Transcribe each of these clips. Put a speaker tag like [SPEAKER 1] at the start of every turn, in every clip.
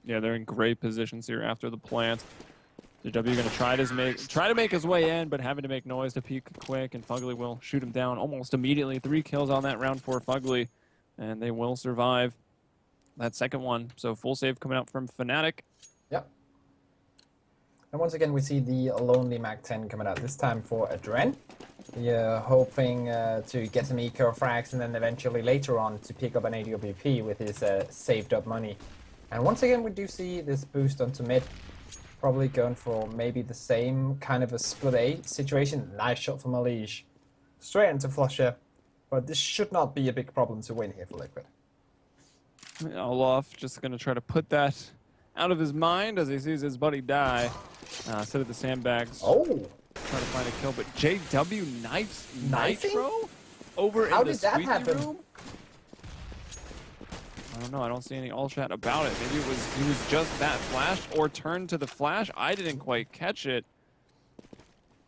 [SPEAKER 1] Yeah, they're in great positions here after the plant. JW going to try to make his way in, but having to make noise to peek quick, and Fugly will shoot him down almost immediately. 3 kills on that round for Fugly, and they will survive that second one. So full save coming out from Fnatic.
[SPEAKER 2] Yep. And once again, we see the lonely Mac-10 coming out, this time for Adren. You're hoping to get some eco frags and then eventually later on to pick up an AWP with his saved up money. And once again, we do see this boost onto mid. Probably going for maybe the same kind of a split A situation. Nice shot from Alish. Straight into Flusher. But this should not be a big problem to win here for Liquid.
[SPEAKER 1] Olaf just going to try to put that out of his mind as he sees his buddy die. Sit at the sandbags.
[SPEAKER 2] Oh!
[SPEAKER 1] Trying to find a kill, but JW knifes
[SPEAKER 2] Knifing?
[SPEAKER 1] Nitro over
[SPEAKER 2] How
[SPEAKER 1] in the
[SPEAKER 2] did that
[SPEAKER 1] squeaky
[SPEAKER 2] happen?
[SPEAKER 1] room? I don't know. I don't see any all chat about it. Maybe he was just that flashed or turned to the flash. I didn't quite catch it.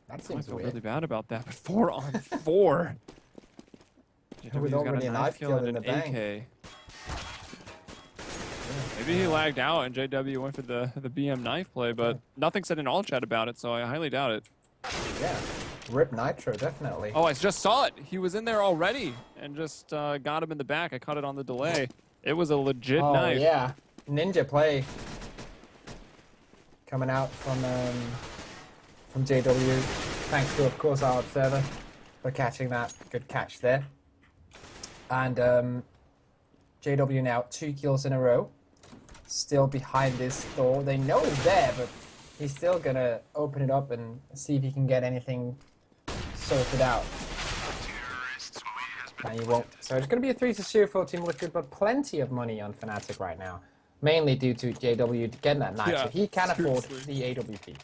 [SPEAKER 2] That
[SPEAKER 1] I
[SPEAKER 2] seems
[SPEAKER 1] feel
[SPEAKER 2] weird.
[SPEAKER 1] really bad about that. But 4 on 4.
[SPEAKER 2] With
[SPEAKER 1] JW's
[SPEAKER 2] already
[SPEAKER 1] got
[SPEAKER 2] a
[SPEAKER 1] a
[SPEAKER 2] knife kill
[SPEAKER 1] and
[SPEAKER 2] in
[SPEAKER 1] an
[SPEAKER 2] the bank.
[SPEAKER 1] AK. Maybe he lagged out and JW went for the BM knife play, but nothing said in all chat about it, so I highly doubt it.
[SPEAKER 2] Yeah. Rip Nitro, definitely.
[SPEAKER 1] Oh, I just saw it. He was in there already and just got him in the back. I caught it on the delay. It was a legit knife.
[SPEAKER 2] Oh, yeah. Ninja play. Coming out from JW. Thanks to, of course, our observer for catching that. Good catch there. And JW now 2 kills in a row. Still behind this door. They know it's there, but he's still going to open it up and see if he can get anything sorted out. And he won't. So it's going to be a 3-0 for Team Liquid, but plenty of money on Fnatic right now. Mainly due to JW getting that knife, so he can afford the AWP.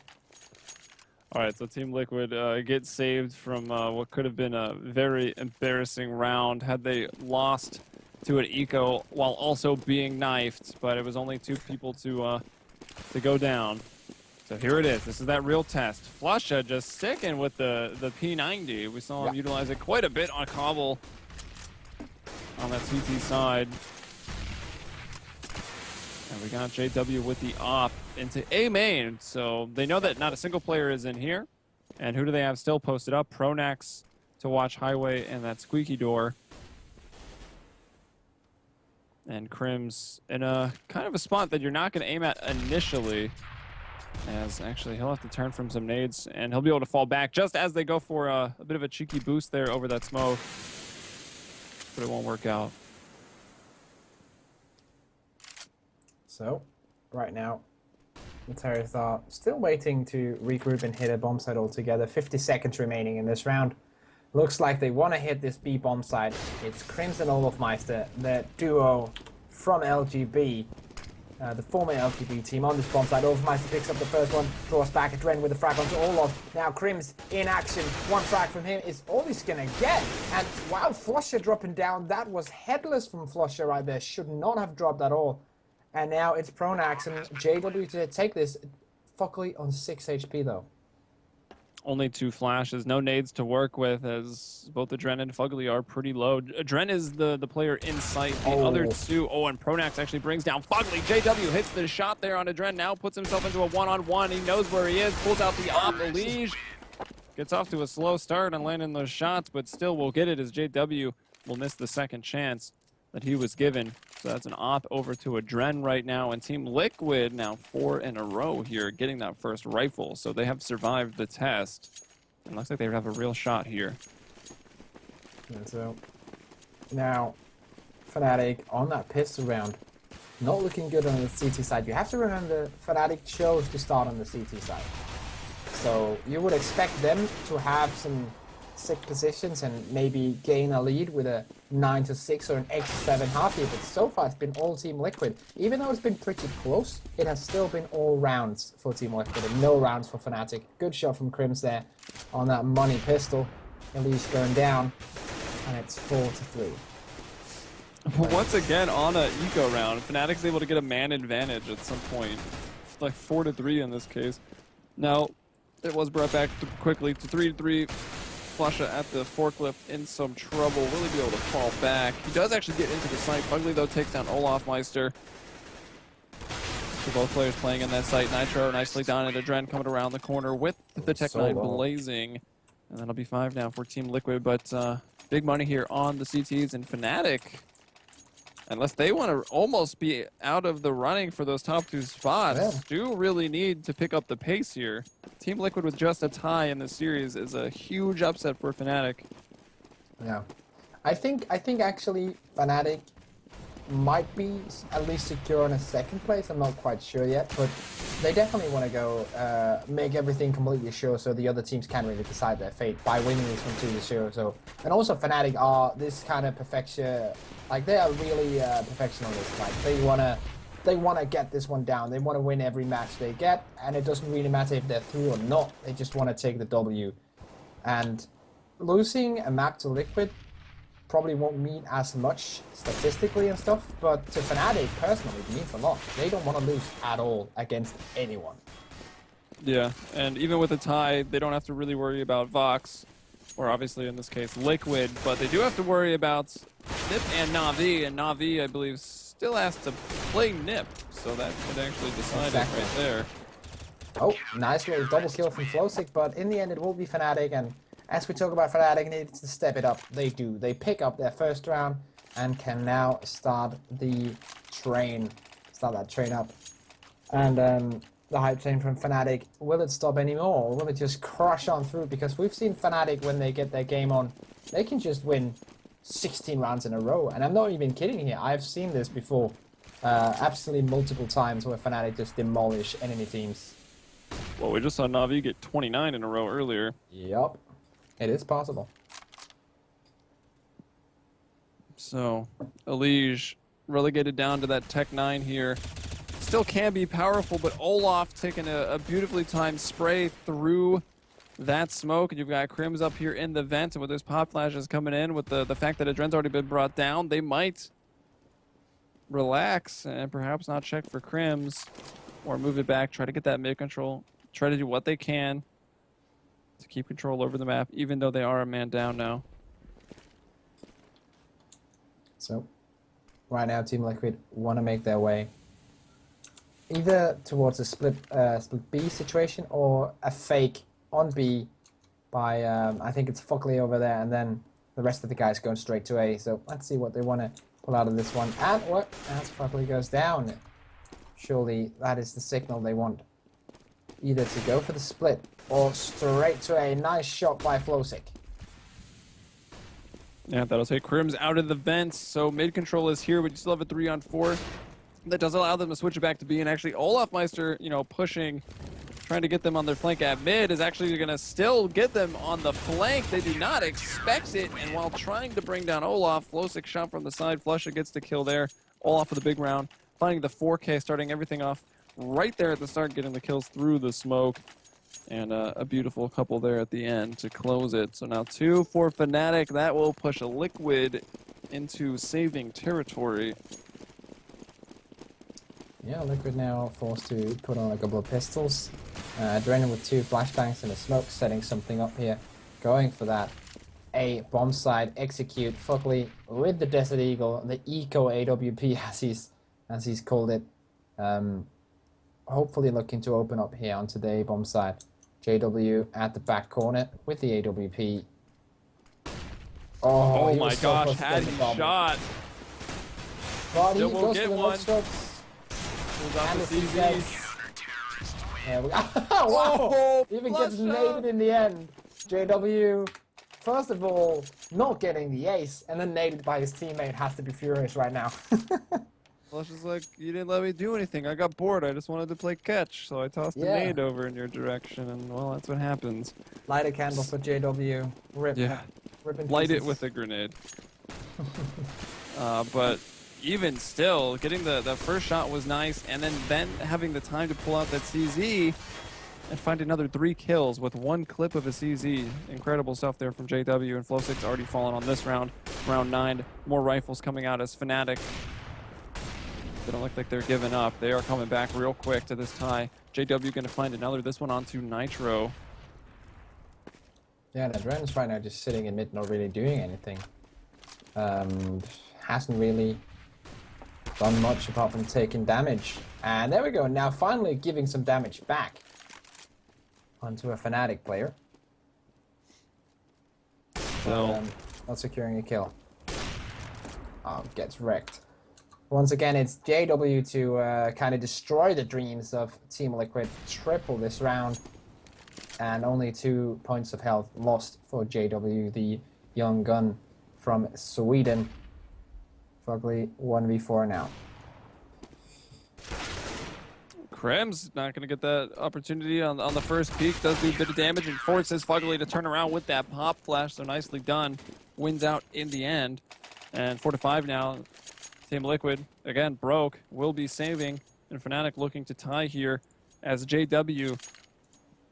[SPEAKER 1] All right, so Team Liquid gets saved from what could have been a very embarrassing round had they lost to an eco while also being knifed, but it was only 2 people to go down. So here it is. This is that real test. Flusha just sticking with the P90. We saw him utilize it quite a bit on Cobble on that CT side. And we got JW with the op into A main. So they know that not a single player is in here. And who do they have still posted up? Pronax to watch Highway and that squeaky door. And Crim's in a kind of a spot that you're not going to aim at initially. As actually he'll have to turn from some nades and he'll be able to fall back just as they go for a bit of a cheeky boost there over that smoke. But it won't work out.
[SPEAKER 2] So, right now, the Terrors are still waiting to regroup and hit a bomb site altogether. 50 seconds remaining in this round. Looks like they want to hit this B bomb site. It's Crimson Olofmeister, the duo from LGB. The former LGB team on this bomb site. Olofmeister picks up the first one, draws back Adren with the frag onto Olof. Now Crims in action. 1 frag from him is all he's going to get. And wow, Flusher dropping down. That was headless from Flusher right there. Should not have dropped at all. And now it's Pronax and JW to take this. Fugly on 6 HP though.
[SPEAKER 1] Only 2 flashes, no nades to work with as both Adren and Fugly are pretty low. Adren is the player in sight. The other 2, and Pronax actually brings down Fugly. JW hits the shot there on Adren, now puts himself into a 1-on-1. He knows where he is, pulls out the op. Elige gets off to a slow start on landing those shots, but still will get it as JW will miss the second chance that he was given. So that's an op over to Adren right now, and Team Liquid now 4 in a row here, getting that first rifle. So they have survived the test. And looks like they have a real shot here.
[SPEAKER 2] And so now Fnatic on that pistol round, not looking good on the CT side. You have to remember Fnatic chose to start on the CT side. So you would expect them to have some sick positions and maybe gain a lead with a 9-6 or an 8-7 half here, but so far it's been all Team Liquid. Even though it's been pretty close, it has still been all rounds for Team Liquid and no rounds for Fnatic. Good shot from Crims there on that money pistol. Elise going down, and it's 4-3.
[SPEAKER 1] Once again on an eco round, Fnatic's able to get a man advantage at some point. It's like 4-3 in this case. Now, it was brought back quickly to 3-3. Flusha at the forklift in some trouble, really be able to fall back. He does actually get into the site. Fugly though takes down Olofmeister. So both players playing in that site. Nitro nicely down into Dren coming around the corner with the Tech 9 blazing. And that'll be 5 now for Team Liquid. But big money here on the CTs and fnatic. Unless they want to almost be out of the running for those top 2 spots, do really need to pick up the pace here. Team Liquid with just a tie in this series is a huge upset for fnatic.
[SPEAKER 2] Yeah. I think actually fnatic might be at least secure in a second place. I'm not quite sure yet, but they definitely want to go make everything completely sure so the other teams can't really decide their fate by winning this one 2-0. So, and also fnatic are this kind of perfection, like they are really perfectionists. Like they wanna get this one down. They want to win every match they get, and it doesn't really matter if they're through or not. They just want to take the W. And losing a map to Liquid probably won't mean as much statistically and stuff, but to fnatic personally it means a lot. They don't want to lose at all against anyone.
[SPEAKER 1] Yeah, and even with a tie, they don't have to really worry about Vox, or obviously in this case Liquid, but they do have to worry about Nip and Na'Vi, and Na'Vi I believe still has to play Nip, so that could actually decide it right there.
[SPEAKER 2] Oh, nice little double kill from Flowsick, but in the end it will be fnatic, and as we talk about fnatic needs to step it up, they do. They pick up their first round and can now start the train. Start that train up. And the hype train from fnatic, will it stop anymore? Or will it just crush on through? Because we've seen fnatic when they get their game on, they can just win 16 rounds in a row. And I'm not even kidding here. I've seen this before. Absolutely multiple times where fnatic just demolish enemy teams.
[SPEAKER 1] Well, we just saw Na'Vi get 29 in a row earlier.
[SPEAKER 2] Yup. It is possible.
[SPEAKER 1] So, Elige relegated down to that Tech 9 here. Still can be powerful, but Olaf taking a beautifully timed spray through that smoke. And you've got Crims up here in the vent, and with those pop flashes coming in, with the fact that Adren's already been brought down, they might relax and perhaps not check for Crims or move it back, try to get that mid control, try to do what they can to keep control over the map, even though they are a man down now.
[SPEAKER 2] So, right now, Team Liquid want to make their way either towards a split B situation or a fake on B by, I think it's Fuckley over there, and then the rest of the guys going straight to A. So, let's see what they want to pull out of this one. And what? As Fuckley goes down, surely that is the signal they want. Either to go for the split or straight to A. Nice shot by Flowsick.
[SPEAKER 1] Yeah, that'll take Crims out of the vents. So mid control is here, but you still have a 3-on-4. That does allow them to switch it back to B. And actually, Olafmeister, you know, pushing, trying to get them on their flank at mid is actually going to still get them on the flank. They do not expect it. And while trying to bring down Olaf, Flowsick shot from the side. Flusha gets the kill there. Olaf with the big round. Finding the 4K, starting everything off right there at the start, getting the kills through the smoke. And a beautiful couple there at the end to close it. So now 2 for fnatic. That will push a Liquid into saving territory.
[SPEAKER 2] Yeah, Liquid now forced to put on a couple of pistols. Draining with 2 flashbangs and a smoke, setting something up here. Going for that A bomb side, execute. Fuckley with the Desert Eagle, the Eco AWP as he's called it. Hopefully looking to open up here onto the A bomb side. JW at the back corner with the AWP.
[SPEAKER 1] Oh my gosh, had he shot.
[SPEAKER 2] But he
[SPEAKER 1] Still
[SPEAKER 2] goes
[SPEAKER 1] won't
[SPEAKER 2] for
[SPEAKER 1] get
[SPEAKER 2] the
[SPEAKER 1] one.
[SPEAKER 2] Pulls
[SPEAKER 1] out the CZ.
[SPEAKER 2] Yeah, wow! Even gets naded in the end. JW, first of all, not getting the ace, and then naded by his teammate has to be furious right now.
[SPEAKER 1] Flush is like, you didn't let me do anything. I got bored. I just wanted to play catch, so I tossed a nade over in your direction, and well, that's what happens.
[SPEAKER 2] Light a candle for JW. Rip.
[SPEAKER 1] Yeah.
[SPEAKER 2] Rip in
[SPEAKER 1] Light it
[SPEAKER 2] pieces.
[SPEAKER 1] with a grenade. But even still, getting the first shot was nice, and then having the time to pull out that CZ and find another 3 kills with 1 clip of a CZ. Incredible stuff there from JW, and Flow6 already fallen on this round. Round 9, more rifles coming out as fnatic. They don't look like they're giving up. They are coming back real quick to this tie. JW going to find another. This one onto Nitro.
[SPEAKER 2] Yeah, the Dren's right now just sitting in mid, not really doing anything. Hasn't really done much apart from taking damage. And there we go. Now finally giving some damage back onto a Fnatic player.
[SPEAKER 1] So
[SPEAKER 2] not securing a kill. Oh, gets wrecked. Once again, it's JW to kind of destroy the dreams of Team Liquid. Triple this round. And only 2 points of health lost for JW, the young gun from Sweden. Fugly 1v4 now.
[SPEAKER 1] Krem's not going to get that opportunity on the first peak. Does do a bit of damage and forces Fugly to turn around with that pop flash. So nicely done. Wins out in the end. And 4-5 now. Team Liquid, again, broke. Will be saving. And Fnatic looking to tie here as JW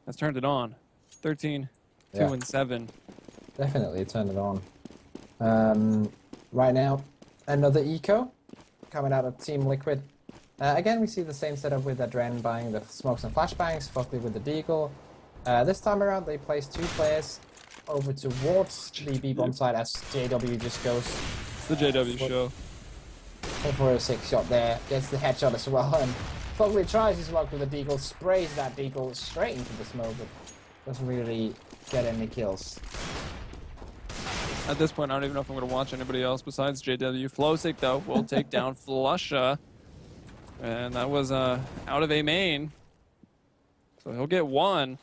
[SPEAKER 1] has turned it on. 13, 2 and 7.
[SPEAKER 2] Definitely turned it on. Right now, another eco coming out of Team Liquid. Again, we see the same setup with Adren buying the smokes and flashbangs, Fugly with the deagle. This time around, they place 2 players over towards the B-bomb side as JW just goes.
[SPEAKER 1] It's the JW show.
[SPEAKER 2] For a 6 shot there, gets the headshot as well, and Fugly tries his luck with the deagle, sprays that deagle straight into the smoke, but doesn't really get any kills.
[SPEAKER 1] At this point, I don't even know if I'm going to watch anybody else besides JW. Flosic, though, will take down Flusha. And that was out of A main. So he'll get 1.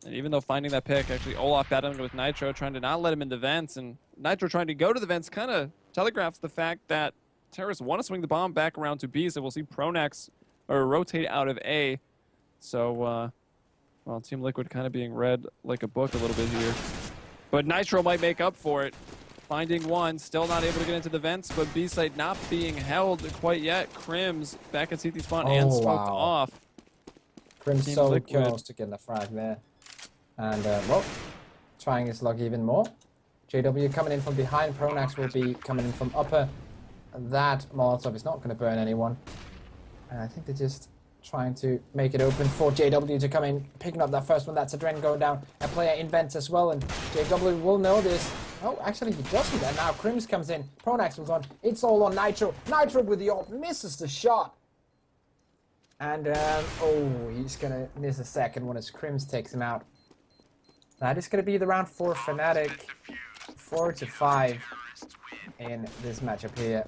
[SPEAKER 1] And even though finding that pick, actually Olaf battling with Nitro, trying to not let him in the vents. And Nitro trying to go to the vents kind of telegraphs the fact that terrorists want to swing the bomb back around to B. So we'll see Pronax rotate out of A. So, well, Team Liquid kind of being read like a book a little bit here. But Nitro might make up for it. Finding 1, still not able to get into the vents, but B site not being held quite yet. Crims back at CT spawn and smoked off.
[SPEAKER 2] Crims so close to getting the frag there. And, well, trying his luck even more. JW coming in from behind. Pronax will be coming in from upper. That Molotov is not going to burn anyone. And I think they're just trying to make it open for JW to come in, picking up that first one. That's Adren going down. A player in vents as well, and JW will know this. Oh, actually he doesn't, and now Crims comes in. Pronax was on. It's all on Nitro. Nitro with the ult, misses the shot. And, oh, he's going to miss a second one as Crims takes him out. That is going to be the round for Fnatic. 4-5 in this matchup here.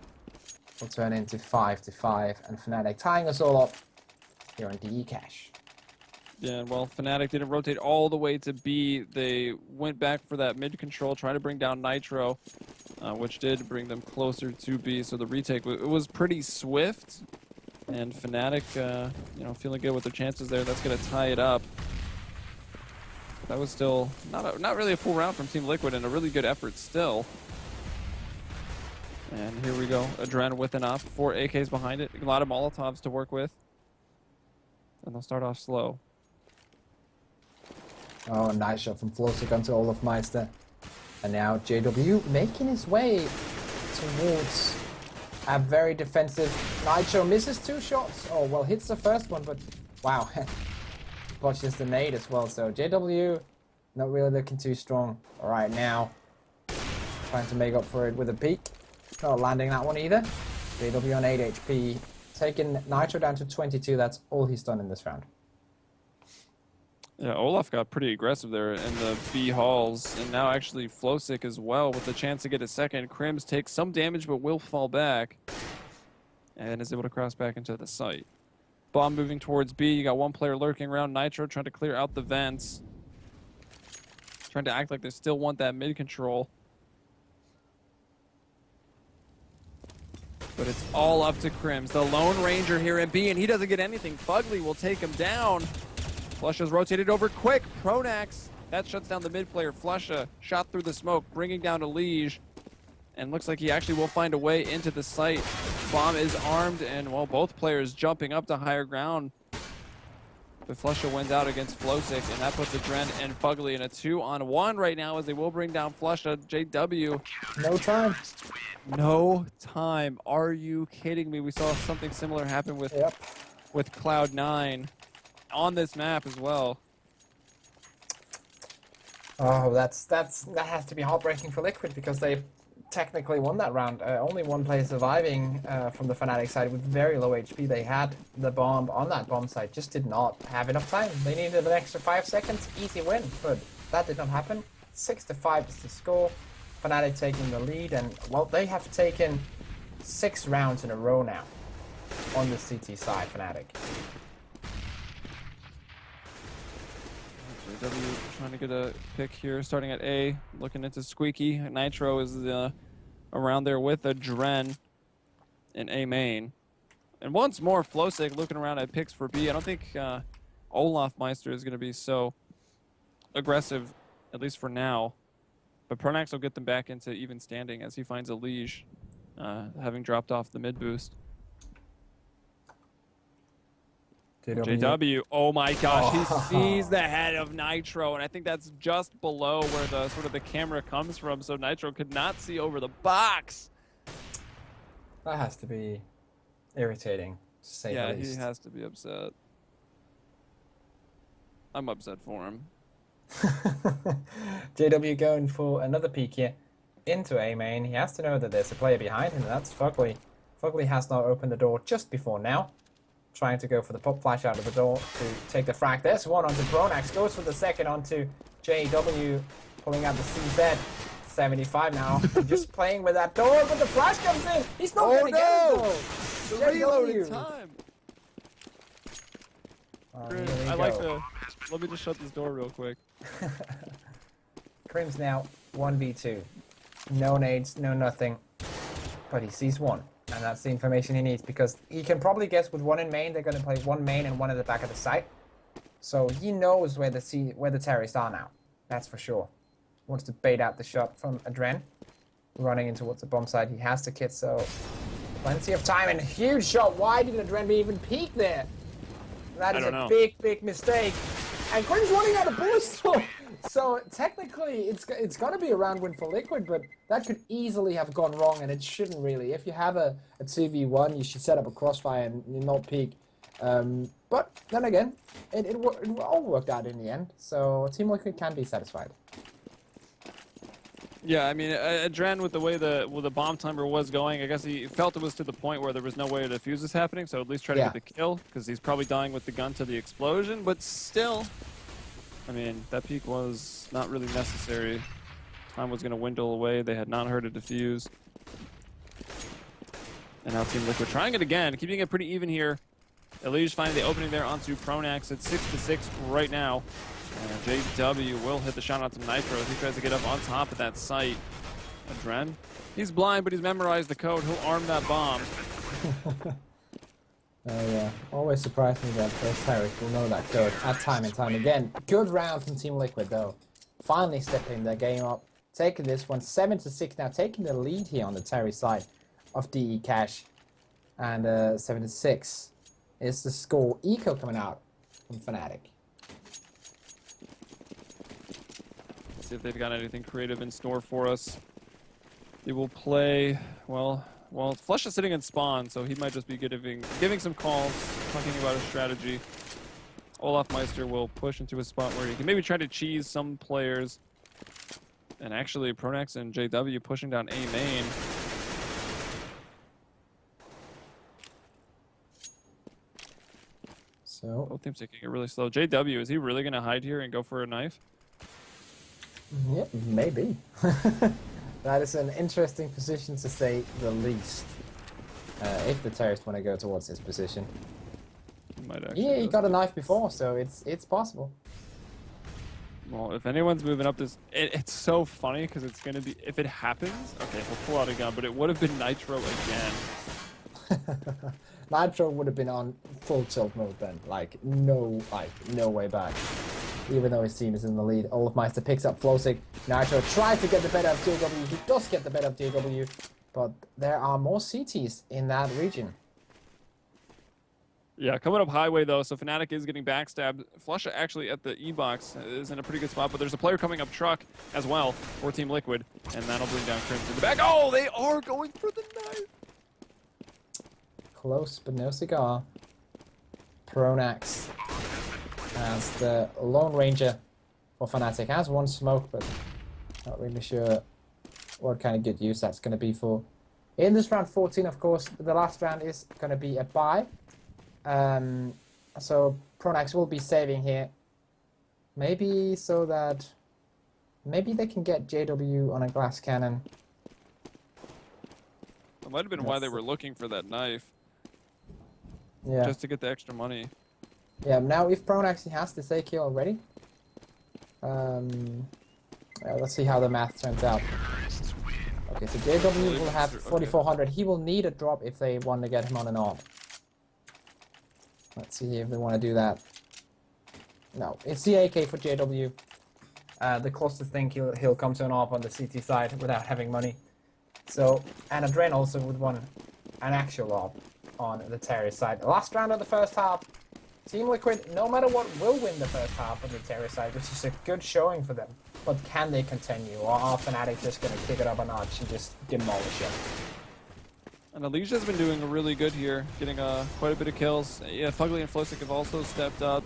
[SPEAKER 2] Will turn into 5-5, and Fnatic tying us all up here on DE Cash.
[SPEAKER 1] Yeah, well, Fnatic didn't rotate all the way to B. They went back for that mid control, trying to bring down Nitro, which did bring them closer to B. So the retake it was pretty swift, and Fnatic, you know, feeling good with their chances there. That's going to tie it up. That was still not really a full round from Team Liquid, and a really good effort still. And here we go, Adren with an up, 4 AKs behind it, a lot of Molotovs to work with. And they'll start off slow.
[SPEAKER 2] Oh, nice shot from Flosic onto Olaf Meister. And now JW making his way towards a very defensive Nitro. Misses 2 shots. Oh, well, hits the first one, but wow. Botches the nade as well. So JW not really looking too strong right now. Trying to make up for it with a peek. Not landing that one either. JW on 8 HP. Taking Nitro down to 22. That's all he's done in this round.
[SPEAKER 1] Yeah, Olaf got pretty aggressive there in the B halls, and now actually Flosic as well with the chance to get a second. Crims takes some damage but will fall back and is able to cross back into the site. Bomb moving towards B. You got 1 player lurking around. Nitro trying to clear out the vents. Trying to act like they still want that mid control. But it's all up to Crims, the Lone Ranger here in B, and he doesn't get anything. Fugly will take him down. Flusha's rotated over quick. Pronax, that shuts down the mid player. Flusha shot through the smoke, bringing down a Liege. And looks like he actually will find a way into the site. Bomb is armed, and well, both players jumping up to higher ground. But Flusha wins out against Flosic, and that puts Adren and Fugly in a 2-on-1 right now, as they will bring down Flusha. JW.
[SPEAKER 2] No time.
[SPEAKER 1] No time. Are you kidding me? We saw something similar happen with Cloud9 on this map as well.
[SPEAKER 2] Oh, that has to be heartbreaking for Liquid, because they technically won that round. Only one player surviving from the Fnatic side with very low HP. They had the bomb on that bomb site, just did not have enough time. They needed an extra 5 seconds, easy win, but that did not happen. 6-5 is the score. Fnatic taking the lead, and well, they have taken 6 rounds in a row now on the CT side, Fnatic.
[SPEAKER 1] JW trying to get a pick here, starting at A, looking into Squeaky. Nitro is around there with a Dren in A main. And once more, Flosig looking around at picks for B. I don't think Olaf Meister is going to be so aggressive, at least for now. But Pronax will get them back into even standing as he finds a Liege, having dropped off the mid boost. JW, oh my gosh, he sees the head of Nitro, and I think that's just below where the sort of the camera comes from, so Nitro could not see over the box.
[SPEAKER 2] That has to be irritating, to say the least.
[SPEAKER 1] Yeah, he has to be upset. I'm upset for him.
[SPEAKER 2] JW going for another peek here into A main. He has to know that there's a player behind him, and that's Fugly. Fugly has not opened the door just before now. Trying to go for the pop flash out of the door to take the frag. There's one onto Pronax, goes for the second onto JW, pulling out the CZ. 75 now, just playing with that door, but the flash comes in. He's not going to get it though.
[SPEAKER 1] The reloading time. I like the. Let me just shut this door real quick.
[SPEAKER 2] Krim's now 1v2. No nades, no nothing. But he sees one. And that's the information he needs, because he can probably guess with one in main, they're going to play one main and one at the back of the site. So he knows where the terrorists are now. That's for sure. Wants to bait out the shot from Adren. Running in towards the bomb side. He has the kit, so plenty of time and huge shot. Why didn't Adren even peek there? That is a big, big mistake. And Krim's running out of bullets. So technically, it's got to be a round win for Liquid, but that could easily have gone wrong, and it shouldn't really. If you have a 2v1, you should set up a crossfire and not peek. But then again, it all worked out in the end, so Team Liquid can be satisfied.
[SPEAKER 1] Yeah, I mean, Adren, with the way the bomb timer was going, I guess he felt it was to the point where there was no way to defuse this happening, so at least try to get the kill, because he's probably dying with the gun to the explosion, but still, I mean, that peek was not really necessary. Time was going to dwindle away. They had not heard a defuse. And now Team Liquid trying it again, keeping it pretty even here. Elige finding the opening there onto Pronax at 6-6 right now. And JW will hit the shot onto Nitro as he tries to get up on top of that site. Adren, he's blind, but he's memorized the code. He'll arm that bomb.
[SPEAKER 2] Yeah, always surprised me that those terrorists will know that code at time and time again. Good round from Team Liquid though. Finally stepping their game up, taking this one 7-6 now, taking the lead here on the Terry side of DE Cash. And 7-6 is the score. Eco coming out from Fnatic.
[SPEAKER 1] Let's see if they've got anything creative in store for us. They will play, well, Flush is sitting in spawn, so he might just be giving some calls, talking about his strategy. Olaf Meister will push into a spot where he can maybe try to cheese some players. And actually, Pronax and JW pushing down A main.
[SPEAKER 2] So
[SPEAKER 1] both teams taking it really slow. JW, is he really going to hide here and go for a knife?
[SPEAKER 2] Yeah, maybe. That is an interesting position to say the least. If the terrorists want to go towards his position. Yeah, he got a knife before, so it's possible.
[SPEAKER 1] Well, if anyone's moving up this, it's so funny because it's going to be, if it happens, okay, he'll pull out a gun, but it would have been Nitro again.
[SPEAKER 2] Nitro would have been on full tilt mode then, no way back. Even though his team is in the lead, Olaf Meister picks up Flosig. Nitro tries to get the better of JW. He does get the better of JW, but there are more CTs in that region.
[SPEAKER 1] Yeah, coming up highway though, so Fnatic is getting backstabbed. Flush actually at the E-box is in a pretty good spot, but there's a player coming up truck as well for Team Liquid, and that'll bring down Crimson in the back. Oh, they are going for the knife!
[SPEAKER 2] Close, but no cigar. Pronax as the Lone Ranger for Fnatic has one smoke, but not really sure what kind of good use that's going to be for. In this round 14, of course, the last round is going to be a bye. So Pronax will be saving here. Maybe so that... Maybe they can get JW on a glass cannon.
[SPEAKER 1] That might have been why they were looking for that knife.
[SPEAKER 2] Yeah.
[SPEAKER 1] Just to get the extra money.
[SPEAKER 2] Yeah, now if Pronax has this AK already, let's see how the math turns out. Okay, so JW will have 4,400. He will need a drop if they want to get him on an AWP. Let's see if they want to do that. No, it's the AK for JW. The closest thing he'll come to an AWP on the CT side without having money. So, and Adren also would want an actual AWP on the Terry side. Last round of the first half. Team Liquid, no matter what, will win the first half of the Terry side, which is a good showing for them. But can they continue? Or are fnatic just going to kick it up a notch and just demolish it?
[SPEAKER 1] And Alicia's been doing really good here, getting quite a bit of kills. Yeah, Fugly and Flosic have also stepped up.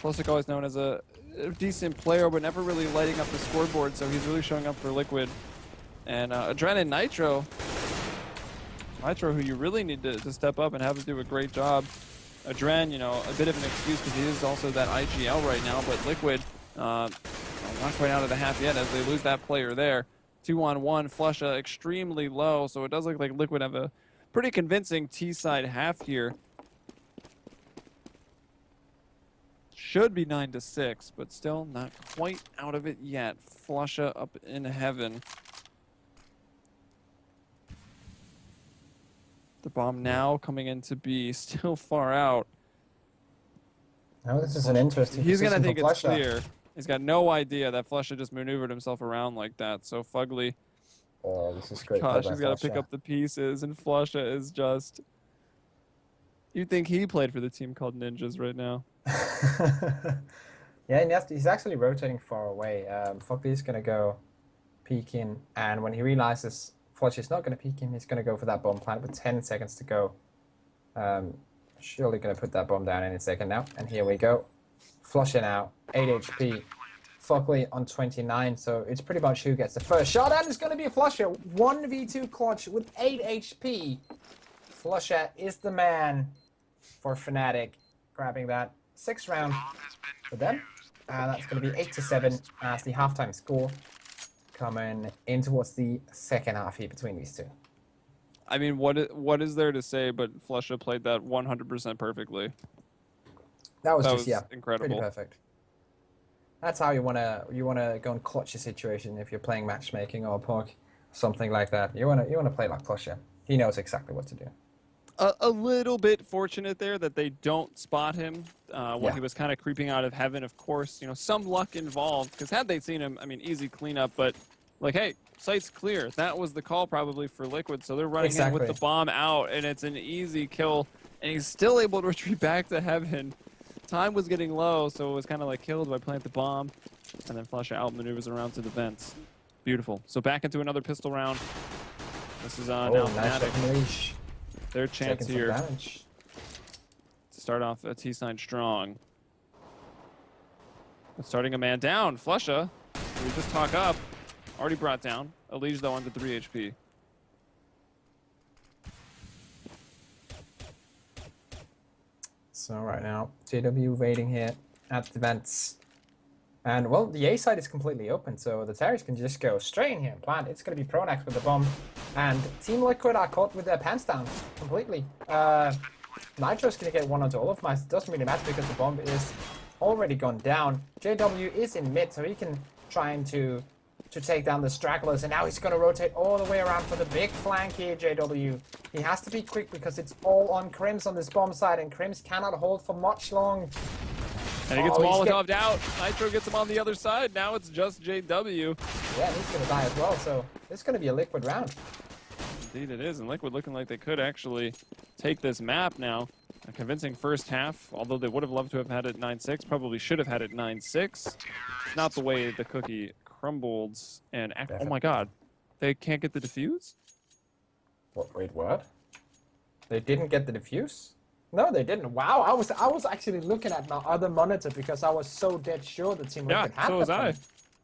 [SPEAKER 1] Flosic always known as a decent player, but never really lighting up the scoreboard, so he's really showing up for Liquid. And Adren and Nitro, who you really need to step up and have him do a great job. Adren, you know, a bit of an excuse because he is also that IGL right now, but Liquid, not quite out of the half yet as they lose that player there. 2-on-1, Flusha extremely low, so it does look like Liquid have a pretty convincing T-side half here. Should be 9-6, but still not quite out of it yet. Flusha up in heaven. The bomb now coming into B, still far out.
[SPEAKER 2] Now this is an interesting
[SPEAKER 1] He's going to think it's
[SPEAKER 2] Flusha.
[SPEAKER 1] clear. He's got no idea that Flusha just maneuvered himself around like that. So Fugly,
[SPEAKER 2] oh, this is great.
[SPEAKER 1] gosh, he's got to pick up the pieces, and Flusha is just... You'd think he played for the team called Ninjas right now.
[SPEAKER 2] Yeah, and he's actually rotating far away. Fugly's going to go peek in, and when he realizes Flusha is not going to peek him, he's going to go for that bomb plant with 10 seconds to go. Surely going to put that bomb down any second now, and here we go. Flusha now, 8 HP. Fugly on 29, so it's pretty much who gets the first shot, and it's going to be a Flusha. 1v2 clutch with 8 HP. Flusha is the man for fnatic, grabbing that 6th round for them. And that's going to be 8-7 as the halftime score, coming in towards the second half here between these two.
[SPEAKER 1] I mean, what is there to say? But Flusha played that 100% perfectly.
[SPEAKER 2] That was
[SPEAKER 1] incredible.
[SPEAKER 2] Pretty perfect. That's how you wanna go and clutch a situation if you're playing matchmaking or puck, something like that. You wanna play like Flusha. He knows exactly what to do.
[SPEAKER 1] A little bit fortunate there that they don't spot him when he was kind of creeping out of heaven. Of course, you know, some luck involved, because had they seen him, I mean, easy cleanup. But like, hey, site's clear. That was the call probably for Liquid, so they're running in with the bomb out, and it's an easy kill. And he's still able to retreat back to heaven. Time was getting low, so it was kind of like killed by planting the bomb, and then Flusha outmaneuvers around to the vents. Beautiful. So back into another pistol round. This is now fnatic. Their chance here to start off a T-sign strong. But starting a man down, Flusha, we just talk up, already brought down. Elige though onto 3 HP.
[SPEAKER 2] So right now, JW waiting here at the vents. And well, the A side is completely open, so the Terrors can just go straight in here and plant. It's going to be Pronax with the bomb. And Team Liquid are caught with their pants down completely. Nitro's going to get one onto all of them. It doesn't really matter because the bomb is already gone down. JW is in mid, so he can try to take down the stragglers. And now he's going to rotate all the way around for the big flank here, JW. He has to be quick because it's all on Crims on this bomb side, and Crims cannot hold for much long.
[SPEAKER 1] And he gets Molotov'd out. Nitro gets him on the other side. Now it's just JW.
[SPEAKER 2] Yeah, he's going to die as well, so this is going to be a Liquid round.
[SPEAKER 1] Indeed it is, and Liquid looking like they could actually take this map now. A convincing first half, although they would have loved to have had it 9-6, probably should have had it 9-6. Not the way the cookie crumbled, and oh my god, they can't get the defuse?
[SPEAKER 2] What, wait, what? They didn't get the defuse? No, they didn't. Wow, I was actually looking at my other monitor because I was so dead sure the Team Liquid had
[SPEAKER 1] so was I.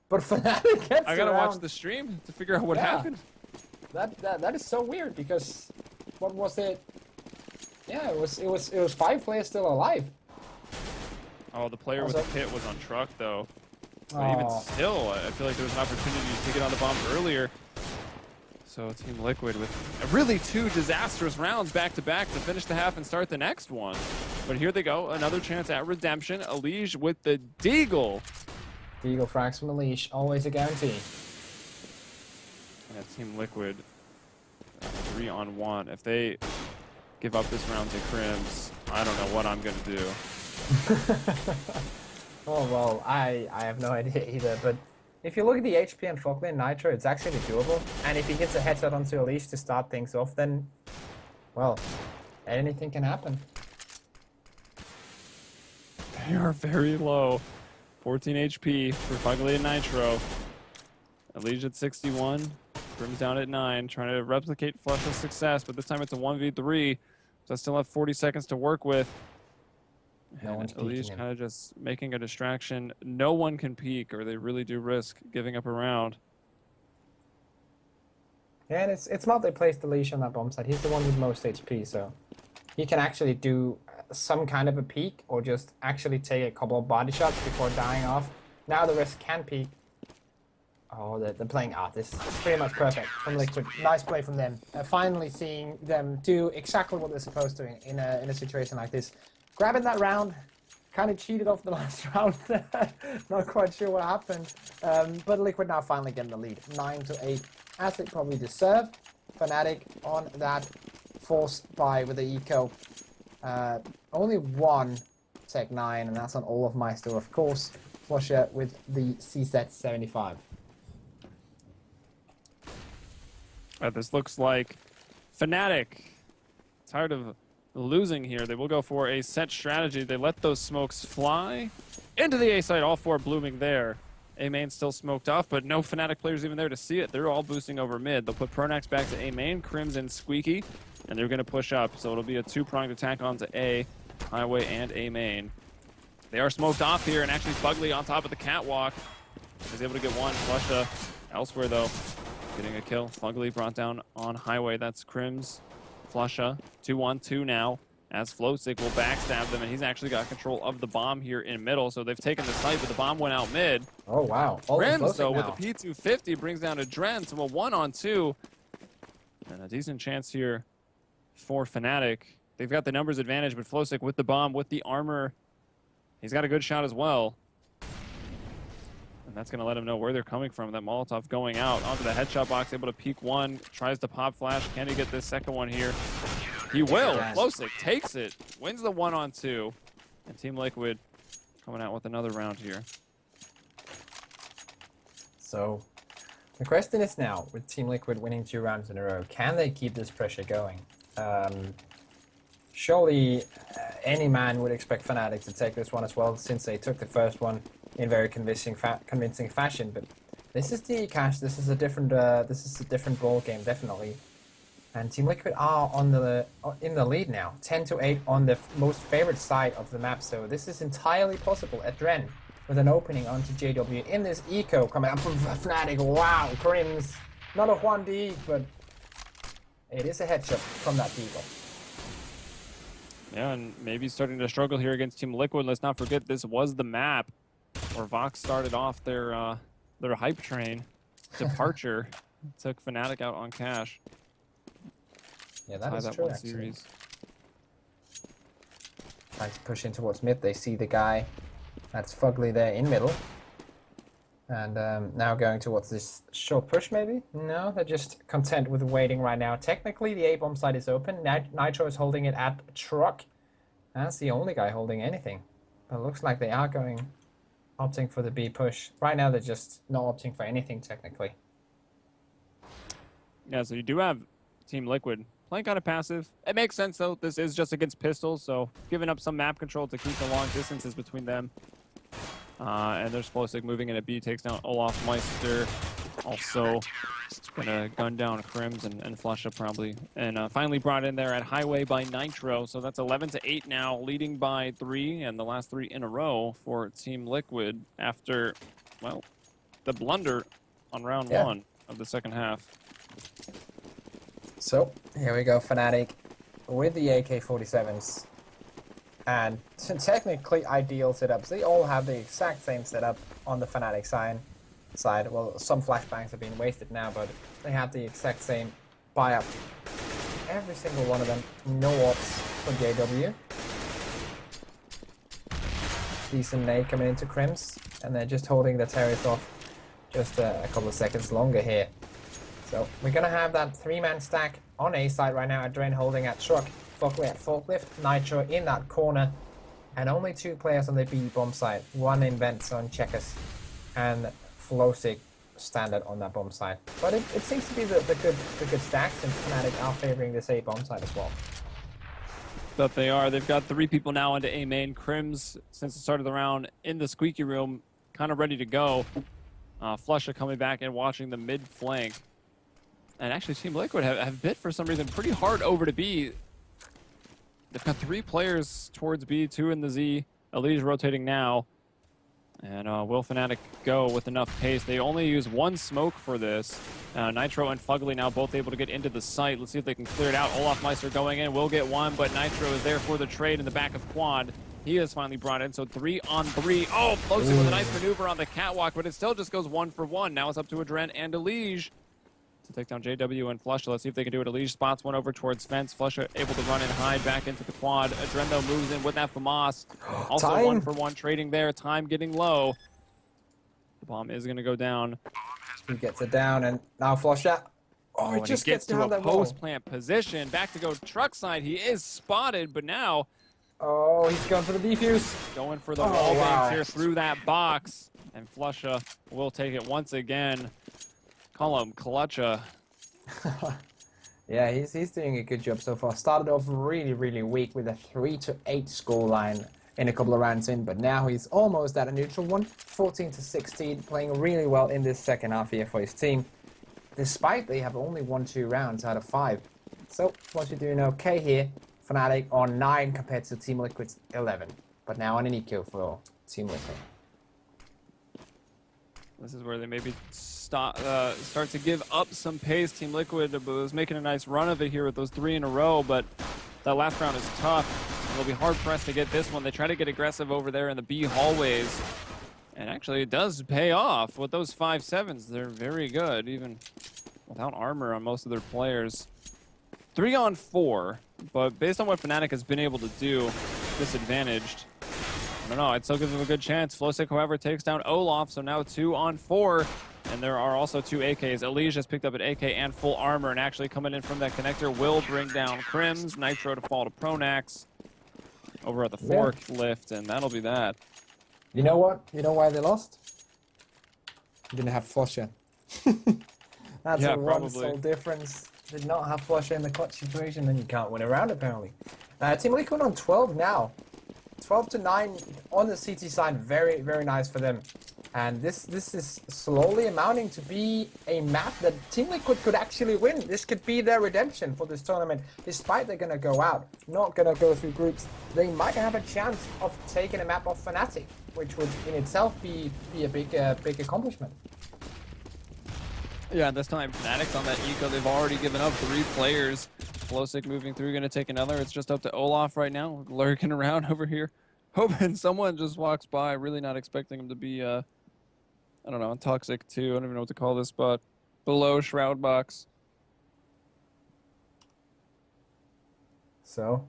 [SPEAKER 2] but Fnatic gets
[SPEAKER 1] I gotta
[SPEAKER 2] around.
[SPEAKER 1] watch the stream to figure out what
[SPEAKER 2] Yeah.
[SPEAKER 1] happened.
[SPEAKER 2] That is so weird because what was it? Yeah, it was 5 players still alive.
[SPEAKER 1] Oh, the player with
[SPEAKER 2] Also-
[SPEAKER 1] the pit was on truck though. But even
[SPEAKER 2] Oh,
[SPEAKER 1] still, I feel like there was an opportunity to get on the bomb earlier. So Team Liquid with really 2 disastrous rounds back to back to finish the half and start the next one. But here they go, another chance at redemption. Elige with the deagle.
[SPEAKER 2] Eagle frags from Elige, always a guarantee.
[SPEAKER 1] Yeah, Team Liquid 3-on-1. If they give up this round to Crims, I don't know what I'm gonna do.
[SPEAKER 2] Oh well, I have no idea either, but if you look at the HP and Fogly and Nitro, it's actually doable. And if he gets a headshot onto Elige to start things off, then, well, anything can happen.
[SPEAKER 1] They are very low. 14 HP for Fugly and Nitro. Elige at 61. Grim's down at 9. Trying to replicate Flush's success, but this time it's a 1v3. So I still have 40 seconds to work with.
[SPEAKER 2] No one's peeking
[SPEAKER 1] Elige
[SPEAKER 2] him.
[SPEAKER 1] kind of just making a distraction. No one can peek, or they really do risk giving up a round.
[SPEAKER 2] Yeah, and it's not they placed Elige on that bomb site. He's the one with most HP, so he can actually do some kind of a peek or just actually take a couple of body shots before dying off. Now the rest can peek. Oh, they're playing art. This is pretty much perfect from Liquid. Nice play from them. Finally seeing them do exactly what they're supposed to in a situation like this. Grabbing that round, kind of cheated off the last round. Not quite sure what happened. But Liquid now finally getting the lead. 9-8, as they probably deserve. Fnatic on that forced buy with the eco. Only one Tech 9, and that's on all of Meister, of course. Flusher with the CZ 75.
[SPEAKER 1] This looks like Fnatic, tired of losing here. They will go for a set strategy. They let those smokes fly into the A site, all 4 blooming there. A main still smoked off, but no Fnatic players even there to see it. They're all boosting over mid. They'll put Pronax back to A main, Crims and Squeaky, and they're going to push up. So it'll be a 2-pronged attack onto A, Highway, and A main. They are smoked off here, and actually Fugly on top of the catwalk is able to get one. Flusha elsewhere, though, getting a kill. Fugly brought down on Highway. That's Crims, Flusha, 2-1-2 now, as Flowsick will backstab them, and he's actually got control of the bomb here in middle, so they've taken the site, but the bomb went out mid.
[SPEAKER 2] Oh, wow. All
[SPEAKER 1] Crims, though,
[SPEAKER 2] now.
[SPEAKER 1] with the P250, brings down a Dren, so a 1-on-2. And a decent chance here for Fnatic. They've got the numbers advantage, but Flowsick with the bomb, with the armor, he's got a good shot as well. And that's going to let him know where they're coming from. That Molotov going out onto the headshot box, able to peek one, tries to pop flash. Can he get this second one here? He will. Flowsick takes it, wins the 1-on-2. And Team Liquid coming out with another round here.
[SPEAKER 2] So the question is now, with Team Liquid winning 2 rounds in a row, can they keep this pressure going? Surely any man would expect Fnatic to take this one as well, since they took the first one in very convincing fashion. But this is the cash. This is a different ball game, definitely. And Team Liquid are in the lead now, 10-8 on the most favorite side of the map. So this is entirely possible. At Dren with an opening onto JW in this eco coming up from Fnatic. Wow, Crims, not a 1D, but it is a headshot from that Deagle.
[SPEAKER 1] Yeah, and maybe starting to struggle here against Team Liquid. Let's not forget this was the map where Vox started off their hype train departure. Took Fnatic out on cash.
[SPEAKER 2] Yeah, that is
[SPEAKER 1] that
[SPEAKER 2] true,
[SPEAKER 1] one
[SPEAKER 2] actually.
[SPEAKER 1] series.
[SPEAKER 2] Trying to push in towards mid. They see the guy that's Fugly there in middle. And now going towards this short push, maybe? No, they're just content with waiting right now. Technically, the A-bomb side is open. Nitro is holding it at truck. That's the only guy holding anything. But it looks like they are opting for the B push. Right now, they're just not opting for anything, technically.
[SPEAKER 1] Yeah, so you do have Team Liquid playing kind of passive. It makes sense, though. This is just against pistols, so giving up some map control to keep the long distances between them. And there's Flowsick moving in at B, takes down Olaf Meister. Also gonna gun down Crims and Flusha probably. And finally brought in there at Highway by Nitro. So that's 11-8 now, leading by 3, and the last 3 in a row for Team Liquid after, well, the blunder on round one of the second half.
[SPEAKER 2] So here we go, Fnatic with the AK-47s. And technically ideal setups. They all have the exact same setup on the Fnatic side. Well, some flashbangs have been wasted now, but they have the exact same buy-up. Every single one of them. No ops for JW. Decent nade coming into Crims, and they're just holding the terrace off just a couple of seconds longer here. So we're going to have that 3-man stack on A side right now. Adren holding at truck, Fockley at forklift, Nitro in that corner, and only 2 players on the B bomb side. 1 in vent zone checkers, and Flosig standard on that bomb side. But it seems to be the good stacks, and Fnatic are favoring this A bomb side as well.
[SPEAKER 1] But they are. They've got 3 people now into A main. Crims, since the start of the round, in the squeaky room, kind of ready to go. Flusha coming back and watching the mid flank. And actually, Team Liquid have bit for some reason pretty hard over to B. They've got 3 players towards B, 2 in the Z. Elige rotating now. And will Fnatic go with enough pace? They only use 1 smoke for this. Nitro and Fugly now both able to get into the site. Let's see if they can clear it out. Olaf Meister going in, will get 1, but Nitro is there for the trade in the back of Quad. He is finally brought in, so 3 on 3. Oh, Flosig with a nice maneuver on the catwalk, but it still just goes 1 for 1. Now it's up to Adren and Elige to take down JW and Flusha. Let's see if they can do it. Elige spots one over towards fence. Flusha able to run and hide back into the quad. Adren though moves in with that FAMAS. Also
[SPEAKER 2] Time.
[SPEAKER 1] 1 for 1 trading there. Time getting low. The bomb is going to go down.
[SPEAKER 2] He gets it down, and now Flusha. Oh, he
[SPEAKER 1] And
[SPEAKER 2] just
[SPEAKER 1] he gets to
[SPEAKER 2] down
[SPEAKER 1] a
[SPEAKER 2] that wall.
[SPEAKER 1] post-plant position. Back to go truck side. He is spotted, but now
[SPEAKER 2] Oh, he's going for the defuse.
[SPEAKER 1] going for the
[SPEAKER 2] Oh,
[SPEAKER 1] wall
[SPEAKER 2] wow.
[SPEAKER 1] bangs here through that box. And Flusha will take it once again. Call him Clutcha.
[SPEAKER 2] Yeah, he's doing a good job so far. Started off really weak with a 3-8 scoreline in a couple of rounds in, but now he's almost at a neutral one, 14-16, playing really well in this second half here for his team, despite they have only won 2 rounds out of 5. So, what you're doing okay here. Fnatic on 9 compared to Team Liquid's 11, but now on an eco for Team Liquid.
[SPEAKER 1] This is where they maybe start to give up some pace. Team Liquid was making a nice run of it here with those 3 in a row, but that last round is tough. They'll be hard-pressed to get this one. They try to get aggressive over there in the B hallways, and actually it does pay off with those 5-7s. They're very good, even without armor on most of their players. 3 on 4, but based on what Fnatic has been able to do, disadvantaged. I don't know, I'd still give them a good chance. Flosig, however, takes down Olaf, so now 2 on 4. And there are also 2 AKs. Elige has picked up an AK and full armor, and actually coming in from that connector will bring down Crims. Nitro to fall to Pronax over at the forklift, and that'll be that.
[SPEAKER 2] You know what? You know why they lost? They didn't have Flusha. That's
[SPEAKER 1] Yeah,
[SPEAKER 2] a one
[SPEAKER 1] probably.
[SPEAKER 2] sole difference. Did not have Flusha in the clutch situation, then you can't win a round apparently. Team Liquid on 12 now. 12-9 on the CT side, very nice for them. And this is slowly amounting to be a map that Team Liquid could actually win. This could be their redemption for this tournament. Despite they're going to go out, not going to go through groups, they might have a chance of taking a map off Fnatic, which would in itself be a big accomplishment.
[SPEAKER 1] Yeah, this time Fnatic's on that eco. They've already given up 3 players. Flosig moving through, going to take another. It's just up to Olaf right now, lurking around over here, hoping someone just walks by. Really not expecting him to be, I don't know, toxic too. I don't even know what to call this spot. Below Shroud Box.
[SPEAKER 2] So,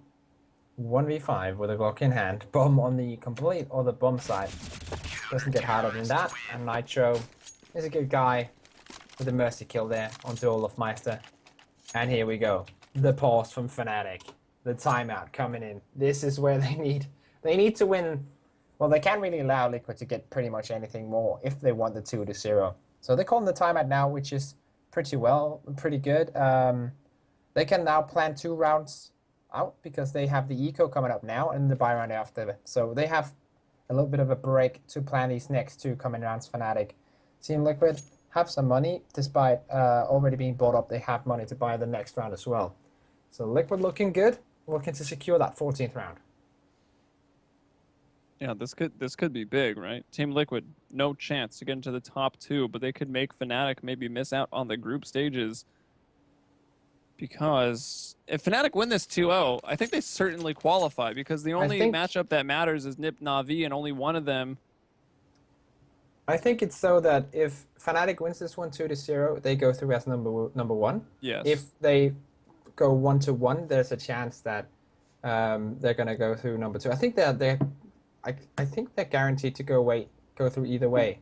[SPEAKER 2] 1v5 with a Glock in hand. Bomb on the complete other bomb side. Doesn't get harder than that. And Nitro is a good guy with a mercy kill there onto Olaf Meister. And here we go. The pause from Fnatic. The timeout coming in. This is where they need to win. Well, they can't really allow Liquid to get pretty much anything more if they want the 2-0. So they're calling the timeout now, which is pretty good. They can now plan 2 rounds out because they have the eco coming up now and the buy round after. So they have a little bit of a break to plan these next 2 coming rounds. Fnatic. Team Liquid have some money, despite already being bought up. They have money to buy the next round as well. So Liquid looking good, looking to secure that 14th round.
[SPEAKER 1] Yeah, this could be big, right? Team Liquid, no chance to get into the top 2, but they could make Fnatic maybe miss out on the group stages. Because if Fnatic win this 2-0, I think they certainly qualify, because the only matchup that matters is NiP Na'Vi, and only one of them.
[SPEAKER 2] I think it's so that if Fnatic wins this one 2-0, they go through as number one.
[SPEAKER 1] Yes.
[SPEAKER 2] If they go 1-1, there's a chance that they're gonna go through number 2. I think I think they're guaranteed to go through either way.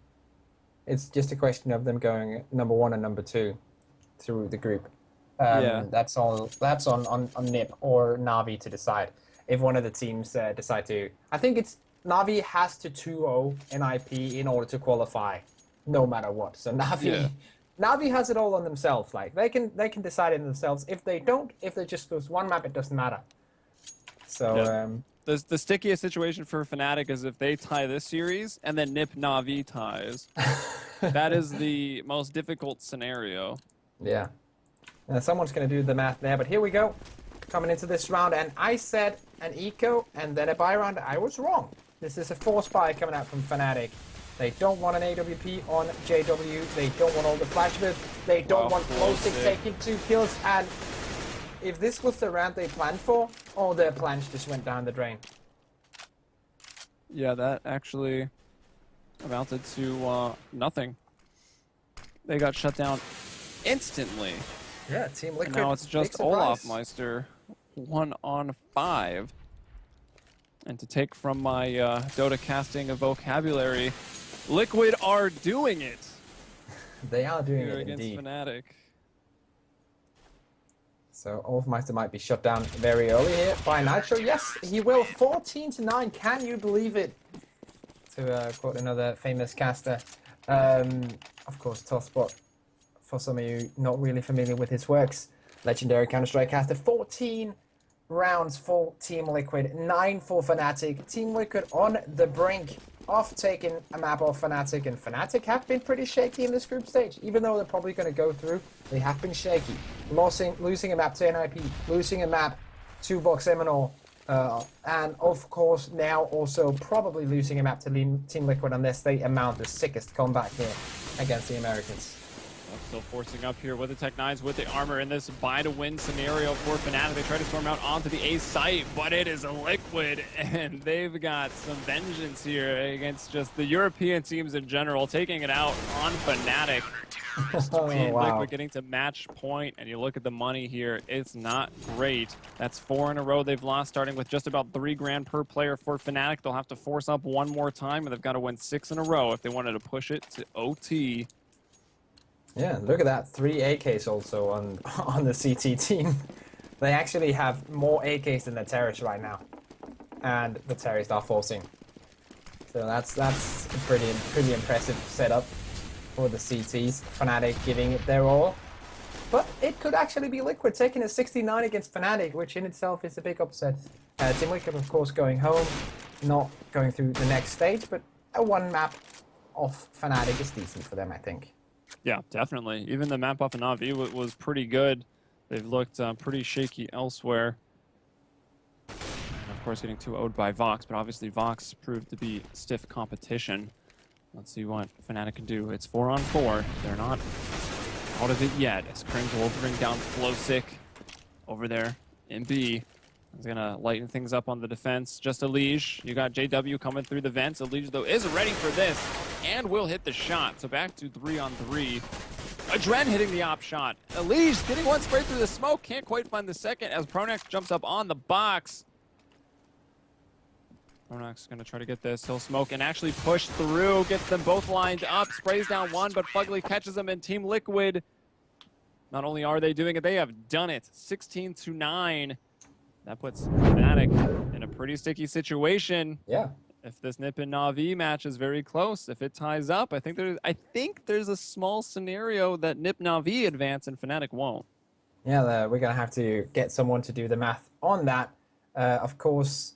[SPEAKER 2] It's just a question of them going number 1 and number 2 through the group.
[SPEAKER 1] Yeah.
[SPEAKER 2] That's all. That's on NiP or Na'Vi to decide. If one of the teams decide to, I think it's Na'Vi has to 2-0 in IP in order to qualify, no matter what. So Na'Vi has it all on themselves. Like they can decide it themselves. If they don't, if they just lose one map, it doesn't matter. So
[SPEAKER 1] the stickiest situation for Fnatic is if they tie this series and then NiP Na'Vi ties. That is the most difficult scenario.
[SPEAKER 2] Yeah. Someone's going to do the math there, but here we go. Coming into this round, and I said an eco and then a buy round. I was wrong. This is a force buy coming out from Fnatic. They don't want an AWP on JW. They don't want all the flash bits. They don't want Flowsick taking 2 kills. And if this was the round they planned for, all their plans just went down the drain.
[SPEAKER 1] Yeah, that actually amounted to nothing. They got shut down instantly.
[SPEAKER 2] Yeah, Team Liquid.
[SPEAKER 1] And now it's just Olafmeister 1-on-5. And to take from my Dota casting of vocabulary, Liquid are doing it.
[SPEAKER 2] They are doing
[SPEAKER 1] here
[SPEAKER 2] it
[SPEAKER 1] against
[SPEAKER 2] indeed.
[SPEAKER 1] Fnatic.
[SPEAKER 2] So Olafmeister might be shut down very early here by Nitro. Yes, he will. 14-9. Can you believe it? To quote another famous caster. Of course, Tosspot. For some of you not really familiar with his works, legendary Counter-Strike caster. 14 rounds for Team Liquid, 9 for Fnatic. Team Liquid on the brink of taking a map off Fnatic, and Fnatic have been pretty shaky in this group stage. Even though they're probably going to go through, they have been shaky. Losing a map to NIP, losing a map to Vox Eminor, and of course now also probably losing a map to Team Liquid unless they amount the sickest comeback here against the Americans.
[SPEAKER 1] Still forcing up here with the Tech-9s with the armor in this buy-to-win scenario for Fnatic. They try to storm out onto the A site, but it is a Liquid, and they've got some vengeance here against just the European teams in general, taking it out on Fnatic. Team Liquid getting to match point, and you look at the money here, it's not great. That's 4 in a row they've lost, starting with just about $3,000 per player for Fnatic. They'll have to force up one more time, and they've got to win 6 in a row if they wanted to push it to OT.
[SPEAKER 2] Yeah, look at that. 3 AKs also on the CT team. They actually have more AKs than the Terrorists right now. And the Terrorists are forcing. So that's a pretty impressive setup for the CTs. Fnatic giving it their all. But it could actually be Liquid taking a 69 against Fnatic, which in itself is a big upset. Team Liquid, of course, going home, not going through the next stage, but a 1 map off Fnatic is decent for them, I think.
[SPEAKER 1] Yeah, definitely. Even the map off of Na'Vi was pretty good. They've looked pretty shaky elsewhere. And of course, getting 2-0'd by Vox, but obviously Vox proved to be stiff competition. Let's see what Fnatic can do. It's 4-on-4. They're not out of it yet, as Crims will bring down Flowsick over there in B. He's gonna lighten things up on the defense. Just Elige. You got JW coming through the vents. Elige, though, is ready for this and will hit the shot. So back to 3-on-3. Adren hitting the op shot. Elige getting one straight through the smoke. Can't quite find the second as Pronax jumps up on the box. Pronax gonna try to get this. He'll smoke and actually push through. Gets them both lined up. Sprays down one, but Fugly catches them, and Team Liquid, not only are they doing it, they have done it. 16-9. That puts Fnatic in a pretty sticky situation.
[SPEAKER 2] Yeah.
[SPEAKER 1] If this NiP and Na'Vi match is very close, if it ties up, I think there's a small scenario that NiP Na'Vi advance and Fnatic won't.
[SPEAKER 2] Yeah, we're gonna have to get someone to do the math on that. Of course,